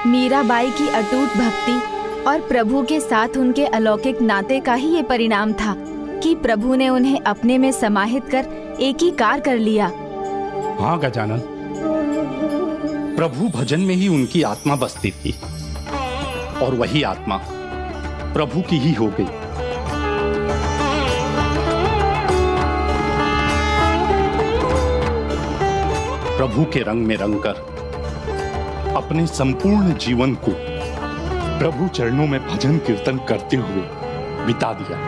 मीराबाई की अटूट भक्ति और प्रभु के साथ उनके अलौकिक नाते का ही ये परिणाम था कि प्रभु ने उन्हें अपने में समाहित कर एकीकार कर लिया। हाँ गजानन, प्रभु भजन में ही उनकी आत्मा बसती थी और वही आत्मा प्रभु की ही हो गई। प्रभु के रंग में रंगकर अपने संपूर्ण जीवन को प्रभु चरणों में भजन कीर्तन करते हुए बिता दिया।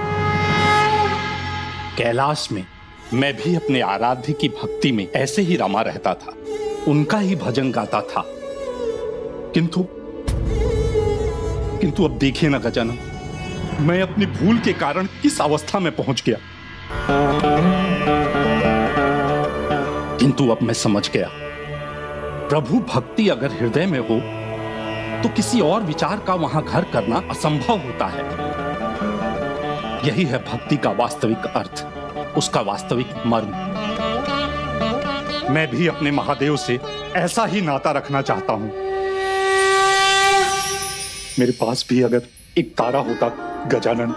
कैलाश में मैं भी अपने आराध्य की भक्ति में ऐसे ही रमा रहता था, उनका ही भजन गाता था। किंतु अब देखिए ना गजानन, मैं अपनी भूल के कारण किस अवस्था में पहुंच गया। किंतु अब मैं समझ गया, प्रभु भक्ति अगर हृदय में हो तो किसी और विचार का वहां घर करना असंभव होता है। यही है भक्ति का वास्तविक अर्थ, उसका वास्तविक मर्म। मैं भी अपने महादेव से ऐसा ही नाता रखना चाहता हूं। मेरे पास भी अगर एक तारा होता गजानन,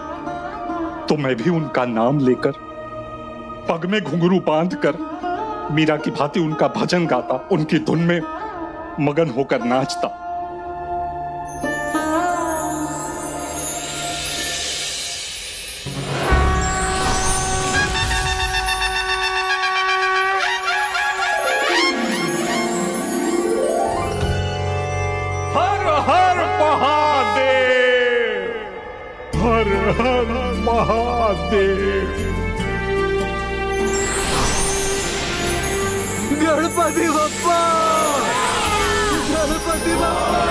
तो मैं भी उनका नाम लेकर पग में घुंघरू बांधकर मीरा की भांति उनका भजन गाता, उनकी धुन में मगन होकर नाचता। हर हर महादेव, हर हर महादेव। गणपति बप्पा, गणपति बप्पा।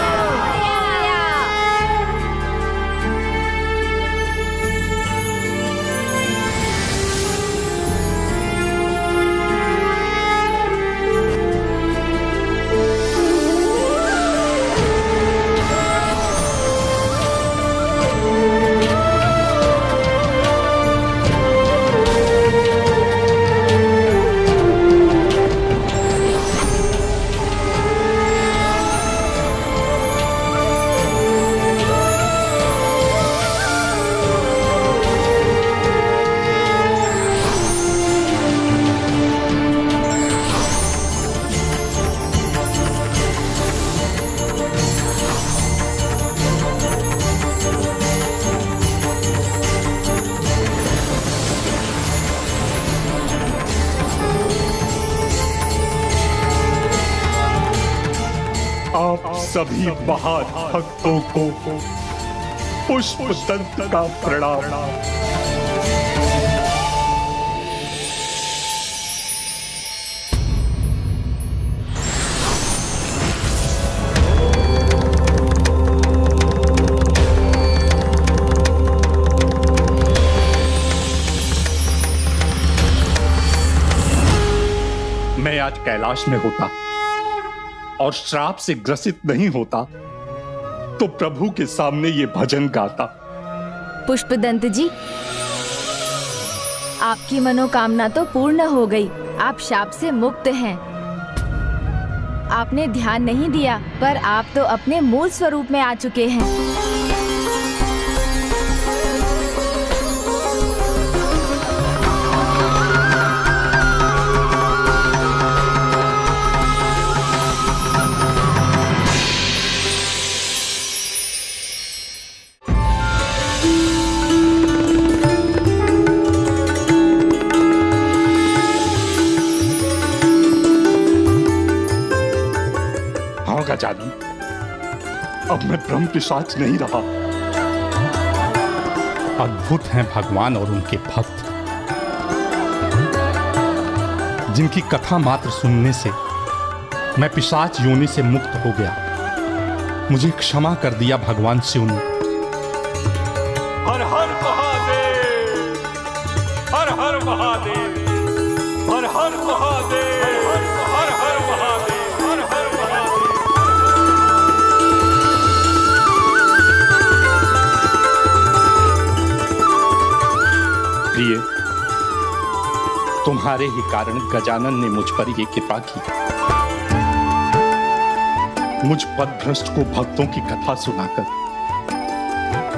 आप सभी महाभक्तों को पुष्पदंत का प्रणाम। मैं आज कैलाश में होता और श्राप से ग्रसित नहीं होता तो प्रभु के सामने ये भजन गाता। पुष्पदंत जी, आपकी मनोकामना तो पूर्ण हो गई। आप शाप से मुक्त हैं। आपने ध्यान नहीं दिया, पर आप तो अपने मूल स्वरूप में आ चुके हैं। गजानन, अब मैं ब्रह्म पिशाच नहीं रहा। अद्भुत हैं भगवान और उनके भक्त, जिनकी कथा मात्र सुनने से मैं पिशाच योनि से मुक्त हो गया। मुझे क्षमा कर दिया भगवान शिव ने। हर हर महादेव, हर हर महादेव, हर हर महादेव, हर हर महादेव, हर हर महादेव। प्रिय, तुम्हारे ही कारण गजानन ने मुझ पर ये कृपा की। मुझ पथभ्रष्ट को भक्तों की कथा सुनाकर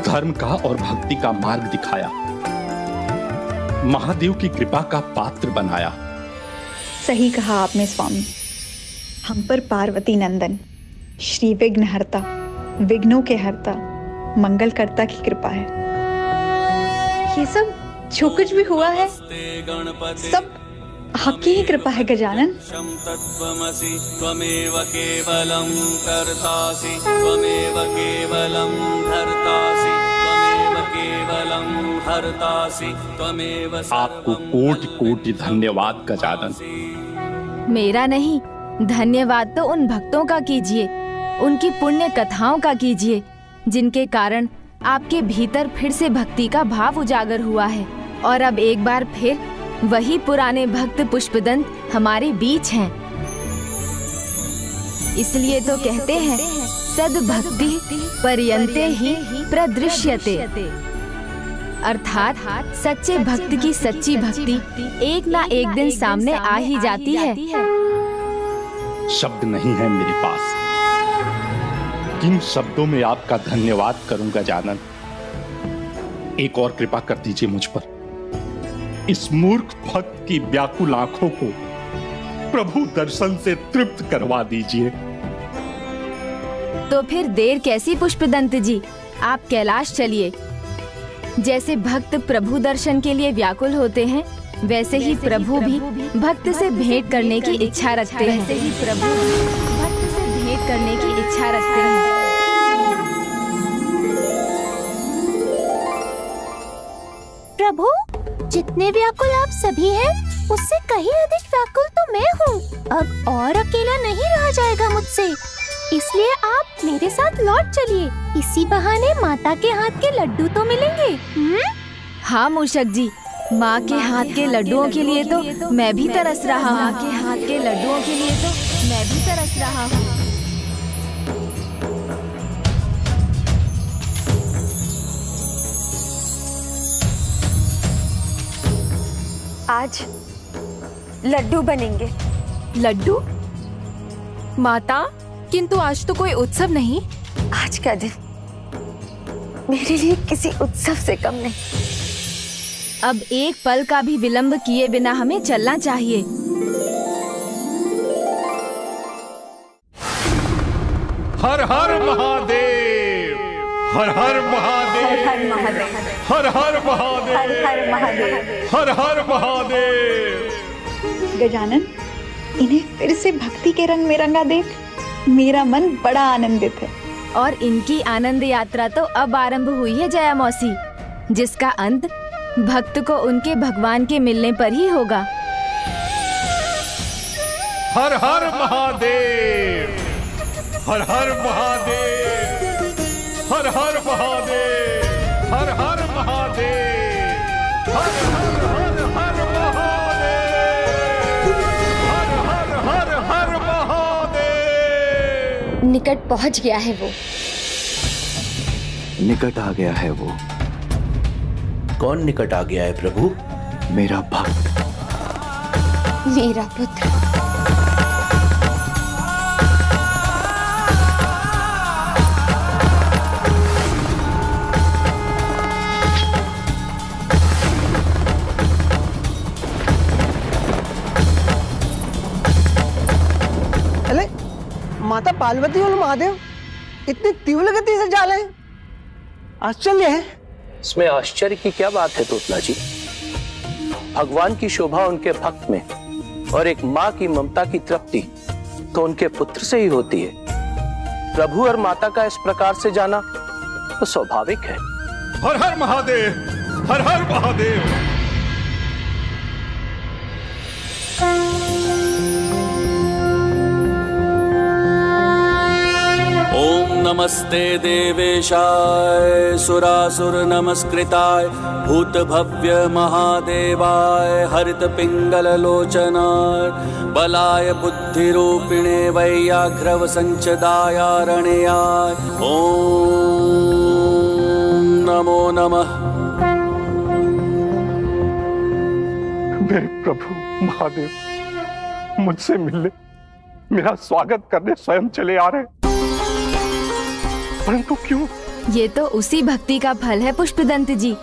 धर्म का और भक्ति का मार्ग दिखाया, महादेव की कृपा का पात्र बनाया। सही कहा आपने स्वामी। हम पर पार्वती नंदन श्री विघ्नहर्ता, विघ्नों के हर्ता, मंगलकर्ता की कृपा है। ये सब जो कुछ भी हुआ है सब आपकी ही कृपा है गजानन। त्वमेव केवलं कर्तासि, त्वमेव केवलं धर्तासि, त्वमेव केवलं हर्तासि, त्वमेव। आपको कोटि कोटि धन्यवाद गजानन। मेरा नहीं, धन्यवाद तो उन भक्तों का कीजिए, उनकी पुण्य कथाओं का कीजिए, जिनके कारण आपके भीतर फिर से भक्ति का भाव उजागर हुआ है। और अब एक बार फिर वही पुराने भक्त पुष्पदंत हमारे बीच हैं। इसलिए तो कहते हैं सद्भक्ति पर्यन्ते ही प्रदृश्यते, अर्थात सच्चे भक्त की सच्ची भक्ति एक ना एक दिन सामने आ ही जाती है। शब्द नहीं है मेरे पास, किन शब्दों में आपका धन्यवाद करूंगा गजानन। एक और कृपा कर दीजिए मुझ पर। इस मूर्ख भक्त की व्याकुल आंखों को प्रभु दर्शन से तृप्त करवा दीजिए। तो फिर देर कैसी पुष्पदंत जी, आप कैलाश चलिए। जैसे भक्त प्रभु दर्शन के लिए व्याकुल होते हैं, वैसे ही प्रभु भी भक्त से भेंट करने की इच्छा रखते हैं। प्रभु, जितने व्याकुल आप सभी हैं, उससे कहीं अधिक व्याकुल तो मैं हूँ। अब और अकेला नहीं रहा जाएगा मुझसे, इसलिए आप मेरे साथ लौट चलिए। इसी बहाने माता के हाथ के लड्डू तो मिलेंगे। हाँ मूषक जी, माँ के हाथ के लड्डुओं के लिए तो मैं भी तरस रहा हूँ। माँ के हाथ के लड्डुओं के लिए तो मैं भी तरस रहा हूँ। आज लड्डू बनेंगे। लड्डू? माता, किंतु आज तो कोई उत्सव नहीं। आज का दिन मेरे लिए किसी उत्सव से कम नहीं। अब एक पल का भी विलंब किए बिना हमें चलना चाहिए। हर हर महादेव, हर हर महादेव, हर महादेव, हर हर महादेव, हर महादेव, हर हर महादेव। गजानन, इन्हें फिर से भक्ति के रंग में रंगा देख मेरा मन बड़ा आनंदित है। और इनकी आनंद यात्रा तो अब आरंभ हुई है जया मौसी, जिसका अंत भक्त को उनके भगवान के मिलने पर ही होगा। हर हर महादेव, हर हर महादेव, हर हर महादेव, हर हर महादेव, हर हर हर हर महादेव, हर हर हर हर महादेव। निकट पहुंच गया है वो। निकट आ गया है वो। कौन निकट आ गया है प्रभु? मेरा भक्त, मेरा पुत्र। अरे माता पार्वती और महादेव इतनी तीव्र गति से जा रहे हैं, आश्चर्य है। इसमें आश्चर्य की क्या बात है तोतला जी? भगवान की शोभा उनके भक्त में और एक माँ की ममता की तृप्ति तो उनके पुत्र से ही होती है। प्रभु और माता का इस प्रकार से जाना तो स्वाभाविक है। हर हर महादेव, हर हर महादेव। ओम नमस्ते देवेशाय सुरासुर नमस्कृताय भूत भव्य महादेवाय हरित पिंगल लोचनाय बलाय बुद्धिरूपिणे वैयाघ्रव संचदायारणयाय ओम नमो नमः। मेरे प्रभु महादेव मुझसे मिलने, मेरा स्वागत करने स्वयं चले आ रहे। परंतु क्यों? ये तो उसी भक्ति का फल है पुष्पदंत जी,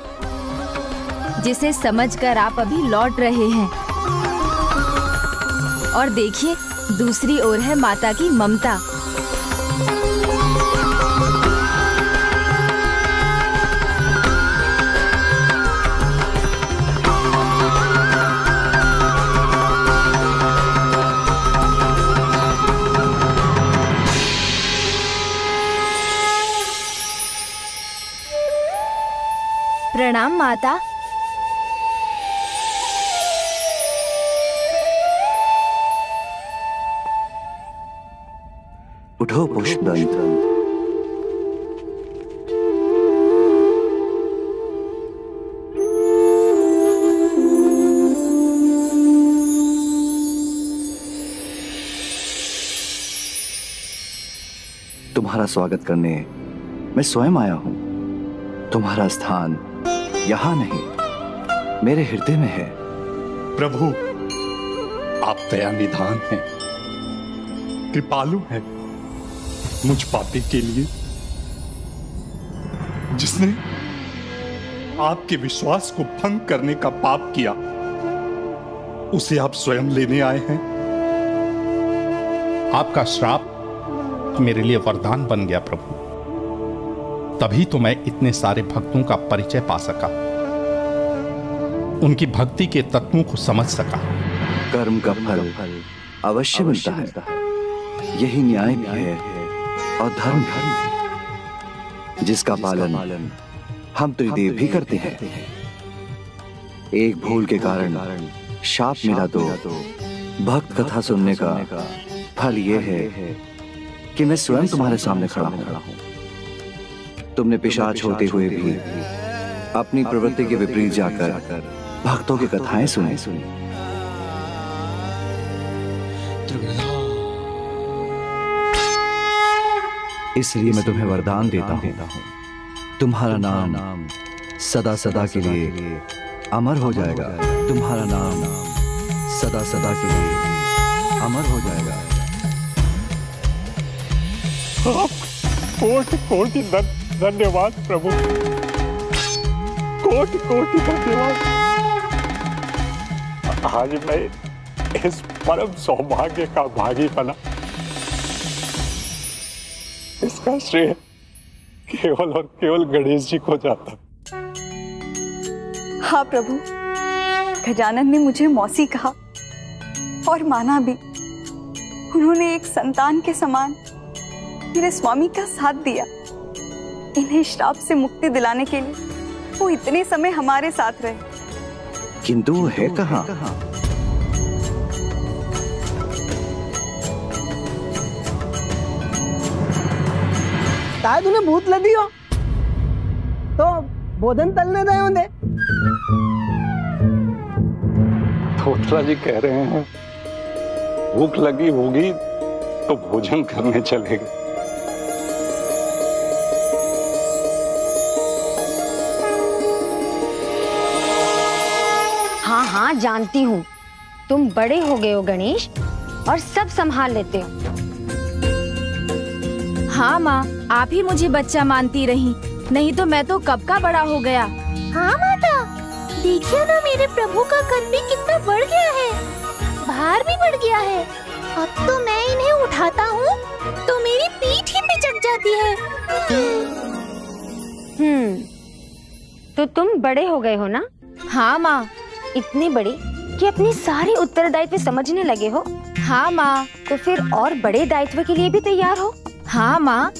जिसे समझकर आप अभी लौट रहे हैं। और देखिए, दूसरी ओर है माता की ममता। प्रणाम माता। उठो पुष्पदंत। तुम्हारा स्वागत करने मैं स्वयं आया हूं। तुम्हारा स्थान यहाँ नहीं, मेरे हृदय में है। प्रभु, आप दया निधान हैं, कृपालु हैं मुझ पापी के लिए, जिसने आपके विश्वास को भंग करने का पाप किया, उसे आप स्वयं लेने आए हैं। आपका श्राप मेरे लिए वरदान बन गया प्रभु, तभी तो मैं इतने सारे भक्तों का परिचय पा सका, उनकी भक्ति के तत्वों को समझ सका। कर्म का फल अवश्य मिलता है, यही न्याय भी है और धर्म भी, जिसका पालन हम तो देव भी करते हैं। एक भूल के कारण शाप मिला तो भक्त कथा सुनने का फल यह है कि मैं स्वयं तुम्हारे सामने खड़ा हूं। तुमने पिशाच होते हुए भी अपनी प्रवृत्ति के विपरीत जाकर भक्तों की कथाएं सुनी। इसलिए मैं तुम्हें वरदान देता हूं, तुम्हारा नाम सदा सदा के लिए अमर हो जाएगा। तुम्हारा नाम सदा सदा के लिए अमर हो जाएगा। कोटि कोटि धन्यवाद प्रभु, कोटि कोटि धन्यवाद। आज मैं इस परम सौभाग्य का भागी बना, इसका श्रेय केवल और केवल गणेश जी को जाता। हाँ प्रभु, गजानन ने मुझे मौसी कहा और माना भी। उन्होंने एक संतान के समान मेरे स्वामी का साथ दिया। इन्हें श्राप से मुक्ति दिलाने के लिए वो इतने समय हमारे साथ रहे। किंतु वो है कहाँ? शायद उन्हें भूत लगी हो तो भोजन तलने गए होंगे। धोत्रा जी कह रहे हैं भूख लगी होगी तो भोजन करने चले गए। हाँ हाँ जानती हूँ, तुम बड़े हो गए हो गणेश और सब संभाल लेते हो। हाँ माँ, आप ही मुझे बच्चा मानती रही, नहीं तो मैं तो कब का बड़ा हो गया। हाँ माता, देखिए ना मेरे प्रभु का कद भी कितना बढ़ गया है, भार भी बढ़ गया है। अब तो मैं इन्हें उठाता हूँ तो मेरी पीठ ही पिचक जाती है। तो तुम बड़े हो गए हो ना? हाँ माँ। इतनी बड़ी कि अपनी सारी उत्तरदायित्व समझने लगे हो? हाँ माँ। तो फिर और बड़े दायित्व के लिए भी तैयार हो? हाँ माँ।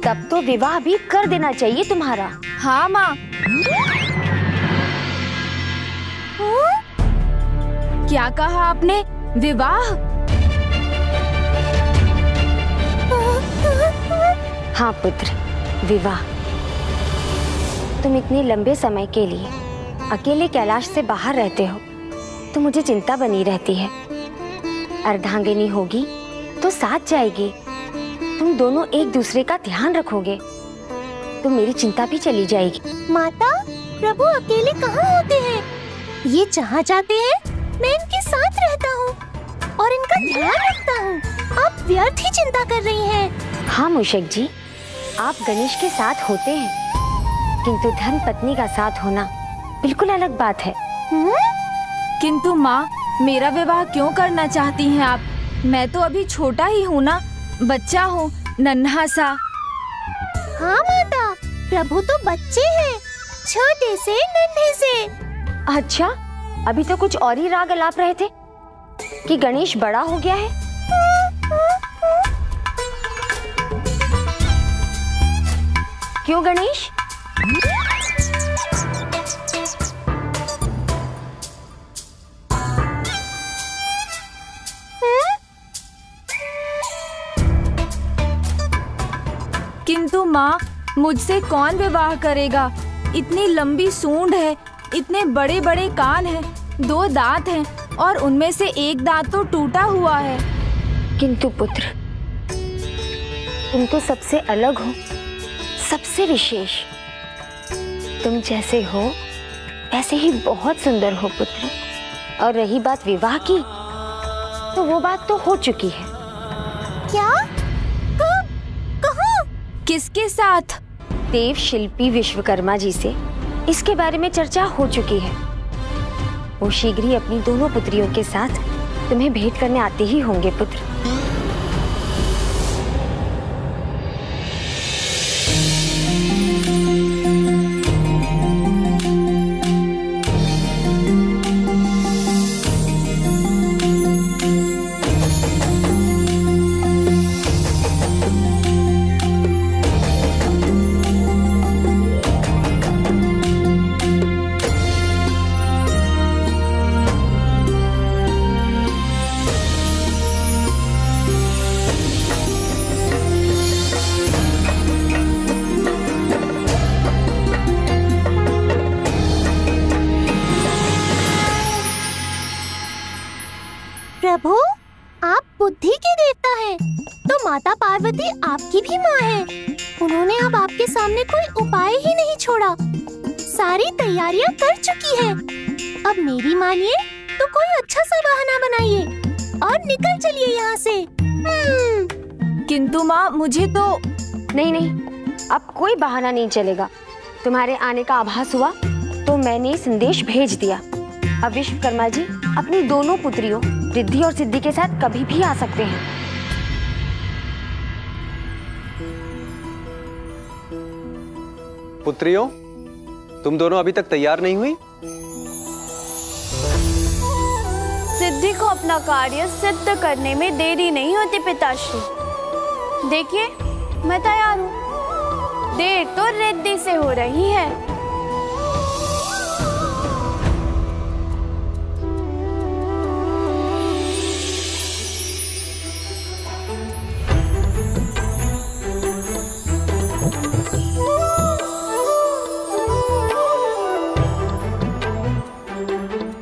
तब तो विवाह भी कर देना चाहिए तुम्हारा। हाँ माँ। क्या कहा आपने? विवाह? हाँ पुत्र, विवाह। तुम इतने लंबे समय के लिए अकेले कैलाश से बाहर रहते हो तो मुझे चिंता बनी रहती है। अर्धांगिनी होगी तो साथ जाएगी, तुम दोनों एक दूसरे का ध्यान रखोगे तो मेरी चिंता भी चली जाएगी। माता, प्रभु अकेले कहाँ होते हैं? ये जहाँ जाते हैं मैं इनके साथ रहता हूँ और इनका ध्यान रखता हूँ। आप व्यर्थ ही चिंता कर रही हैं। हाँ मूषक जी, आप गणेश के साथ होते हैं, किंतु धर्म पत्नी का साथ होना बिल्कुल अलग बात है। किंतु माँ, मेरा विवाह क्यों करना चाहती हैं आप? मैं तो अभी छोटा ही हूँ ना, बच्चा हूँ, नन्हा सा। हाँ माता, प्रभु तो बच्चे हैं, छोटे से नन्हे से। अच्छा, अभी तो कुछ और ही राग अलाप रहे थे कि गणेश बड़ा हो गया है। क्यों गणेश? किंतु माँ, मुझसे कौन विवाह करेगा? इतनी लंबी सूंड है, इतने बड़े बड़े कान हैं, 2 दांत हैं और उनमें से एक दांत तो टूटा हुआ है। किंतु पुत्र, तुम तो सबसे अलग हो, सबसे विशेष। तुम जैसे हो वैसे ही बहुत सुंदर हो पुत्र। और रही बात विवाह की, तो वो बात तो हो चुकी है। क्या? कब? कहाँ? किसके साथ? देव शिल्पी विश्वकर्मा जी से इसके बारे में चर्चा हो चुकी है। वो शीघ्र ही अपनी दोनों पुत्रियों के साथ तुम्हें भेंट करने आते ही होंगे पुत्र। प्रभु, आप बुद्धि के देवता हैं, तो माता पार्वती आपकी भी माँ है। उन्होंने अब आपके सामने कोई उपाय ही नहीं छोड़ा। सारी तैयारियां कर चुकी है। अब मेरी मानिए तो कोई अच्छा सा बहाना बनाइए और निकल चलिए यहाँ से। किंतु माँ, मुझे तो नहीं, अब कोई बहाना नहीं चलेगा। तुम्हारे आने का आभास हुआ तो मैंने संदेश भेज दिया। अब विश्वकर्मा जी अपनी दोनों पुत्रियों रिद्धि और सिद्धि के साथ कभी भी आ सकते हैं। पुत्रियों, तुम दोनों अभी तक तैयार नहीं हुई? सिद्धि को अपना कार्य सिद्ध करने में देरी नहीं होती पिताश्री। देखिए, मैं तैयार हूँ। देर तो रिद्धि से हो रही है।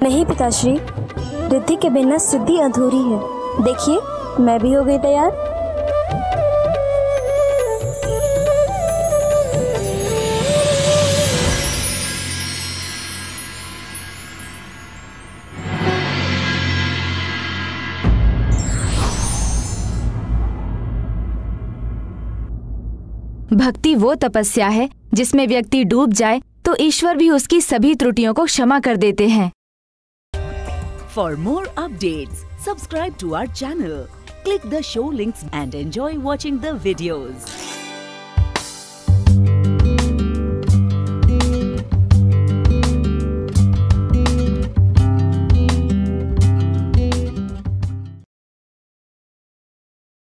नहीं पिताश्री, रिद्धि के बिना सिद्धि अधूरी है। देखिए, मैं भी हो गई तैयार। भक्ति वो तपस्या है जिसमें व्यक्ति डूब जाए तो ईश्वर भी उसकी सभी त्रुटियों को क्षमा कर देते हैं। For more updates, subscribe to our channel, click the show links and enjoy watching the videos.